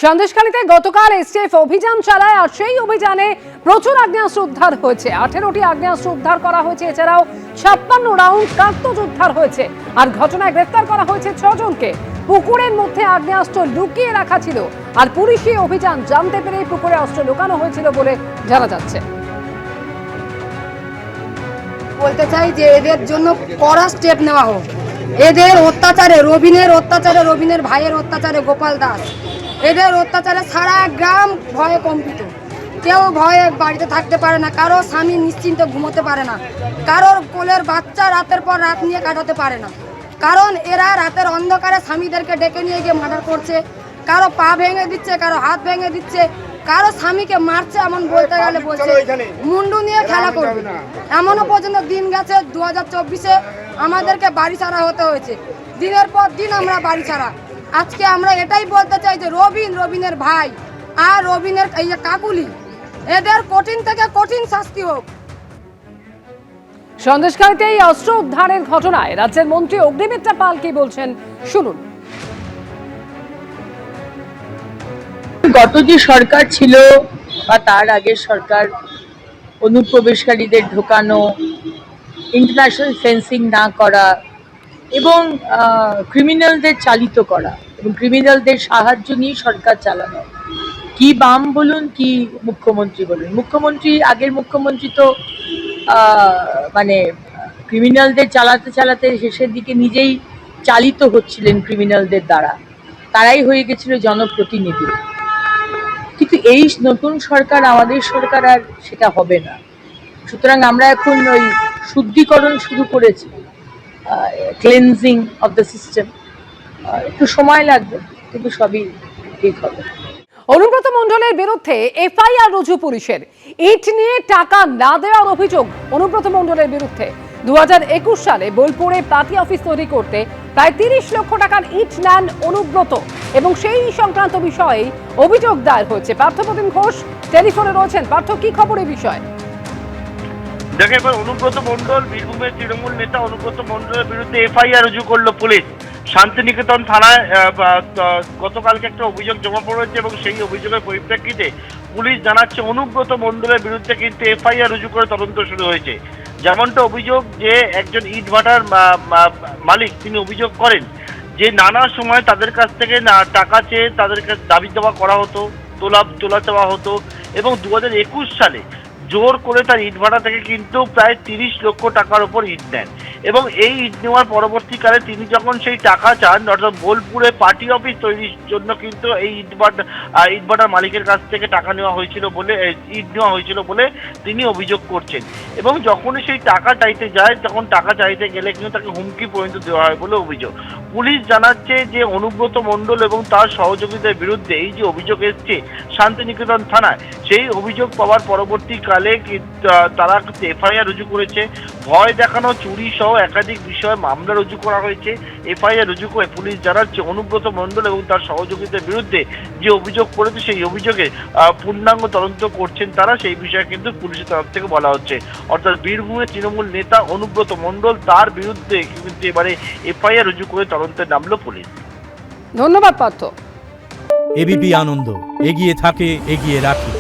সন্দেশখালীতে গতকাল এসটিএফ অভিযান চালায় আর সেই অভিযানে প্রচুর আগ্নেয়াস্ত্র উদ্ধার হয়েছে। 18টি আগ্নেয়াস্ত্র উদ্ধার করা হয়েছে। এছাড়াও 56 রাউন্ড কার্তুজ উদ্ধার হয়েছে। আর ঘটনায় গ্রেফতার করা হয়েছে 6 জনকে। পুকুরের মধ্যে আগ্নেয়াস্ত্র লুকিয়ে রাখা ছিল আর পুলিশি অভিযান জানতে পেরে পুকুরে অস্ত্র লুকানো হয়েছিল বলে জানা যাচ্ছে। বলতে চাই যে এদের জন্য কড়া স্টেপ নেওয়া হোক। এদের অত্যাচারে রবিনের ভাইয়ের অত্যাচারে গোপাল দাস, এদের অত্যাচারে সারা গ্রাম ভয়ে কম্পিত। কেউ ভয়ে বাড়িতে থাকতে পারে না, কারো স্বামী নিশ্চিন্তে ঘুমোতে পারে না, কারোর কোলের বাচ্চা রাতের পর রাত নিয়ে কাটাতে পারে না, কারণ এরা রাতের অন্ধকারে স্বামীদেরকে ডেকে নিয়ে গিয়ে মার্ডার করছে। কারো পা ভেঙে দিচ্ছে, কারো হাত ভেঙে দিচ্ছে, কারো স্বামীকে মারছে। এমন বলতে গেলে বলছে মুন্ডু নিয়ে খেলা করবে। এমনও পর্যন্ত দিন গেছে 2024-এ আমাদেরকে বাড়ি ছাড়া হতে হয়েছে। দিনের পর দিন আমরা বাড়ি ছাড়া। আজকে আমরা এটাই বলতে চাই যে রবিনের ভাই আর রবিনের এই যে কাকুলি, এদের কঠিন থেকে কঠিন শাস্তি হোক। সন্দেশখালীতে এই অস্ত্র উদ্ধারের ঘটনায় রাজ্যের মন্ত্রী অগ্নিমিত্রা পাল কি বলছেন শুনুন। গত যে সরকার ছিল বা তার আগের সরকার অনুপ্রবেশকারীদের ঢোকানো, ইন্টারন্যাশনাল ফেন্সিং না করা এবং ক্রিমিনালদের চালিত করা এবং ক্রিমিনালদের সাহায্য নিয়ে সরকার চালানো, কি বাম বলুন কি মুখ্যমন্ত্রী বলুন, আগের মুখ্যমন্ত্রী তো মানে ক্রিমিনালদের চালাতে চালাতে শেষের দিকে নিজেই চালিত হচ্ছিলেন ক্রিমিনালদের দ্বারা, তারাই হয়ে গেছিল জনপ্রতিনিধি। কিন্তু এই নতুন সরকার, আমাদের সরকার, আর সেটা হবে না। সুতরাং আমরা এখন ওই শুদ্ধিকরণ শুরু করেছি, ক্লেনজিং অফ দ্য সিস্টেম। একটু সময় লাগবে, কিন্তু সবই ঠিক হবে। অনুব্রত মণ্ডলের বিরুদ্ধে এফআইআর রুজু পুলিশের। ইট নিয়ে টাকা না দেওয়ার অভিযোগ অনুব্রত মণ্ডলের বিরুদ্ধে। 2021 সালে বোলপুরে পার্টি অফিস তৈরি করতে প্রায় 30 লক্ষ টাকার ইট নেন অনুব্রত এবং সেই সংক্রান্ত বিষয়ে অভিযোগ দায়ের হয়েছে। পার্থপ্রতিম ঘোষ টেলিফোনে রয়েছেন। পার্থ, কি খবর এই বিষয়ে? দেখে এবার অনুব্রত মণ্ডল, বীরভূমের তৃণমূল নেতা অনুব্রত মণ্ডলের বিরুদ্ধে এফআইআর রুজু করলো পুলিশ। শান্তিনিকেতন থানায় গতকালকে একটা অভিযোগ জমা পড়েছে এবং সেই অভিযোগের পরিপ্রেক্ষিতে পুলিশ জানাচ্ছে অনুব্রত মণ্ডলের বিরুদ্ধে কিন্তু এফআইআর রুজু করে তদন্ত শুরু হয়েছে। যেমনটা অভিযোগ যে একজন ইট ভাটার মালিক, তিনি অভিযোগ করেন যে নানা সময় তাদের কাছ থেকে টাকা চেয়ে তাদের কাছে দাবি দেওয়া করা হতো, তোলা চাওয়া হতো এবং 2021 সালে জোর করে তার ইট ভাটা থেকে কিন্তু প্রায় 30 লক্ষ টাকার উপর ইট নেন এবং এই ইট নেওয়ার পরবর্তীকালে তিনি যখন সেই টাকা চান, অর্থাৎ বোলপুরে পার্টি অফিস তৈরির জন্য কিন্তু এই ইট ভাটার মালিকের কাছ থেকে টাকা নেওয়া হয়েছিল বলে, ইট নেওয়া হয়েছিল বলে তিনি অভিযোগ করছেন। এবং যখনই সেই টাকা চাইতে যায়, তখন টাকা চাইতে গেলে কিন্তু তাকে হুমকি পর্যন্ত দেওয়া হয় বলে অভিযোগ। পুলিশ জানাচ্ছে যে অনুব্রত মণ্ডল এবং তার সহযোগীদের বিরুদ্ধে এই যে অভিযোগ এসছে শান্তিনিকেতন থানায়, সেই অভিযোগ পাওয়ার পরবর্তীকালে তারা এফআইআর রুজু করেছে। ভয় দেখানো, চুরি সহ একাধিক বিষয়ে মামলা রুজু করা হয়েছে। এফআইআর রুজু করে পুলিশ জানাচ্ছে অনুব্রত মণ্ডল এবং তার সহযোগীদের বিরুদ্ধে যে অভিযোগ করেছে সেই অভিযোগে পূর্ণাঙ্গ তদন্ত করছেন তারা, সেই বিষয়ে কিন্তু পুলিশের তরফ থেকে বলা হচ্ছে। অর্থাৎ বীরভূমের তৃণমূল নেতা অনুব্রত মণ্ডল, তার বিরুদ্ধে কিন্তু এবারে এফআইআর রুজু করে তদন্তে নামলো পুলিশ। ধন্যবাদ পার্থ। এবিপি আনন্দ, এগিয়ে থাকে, এগিয়ে রাখে।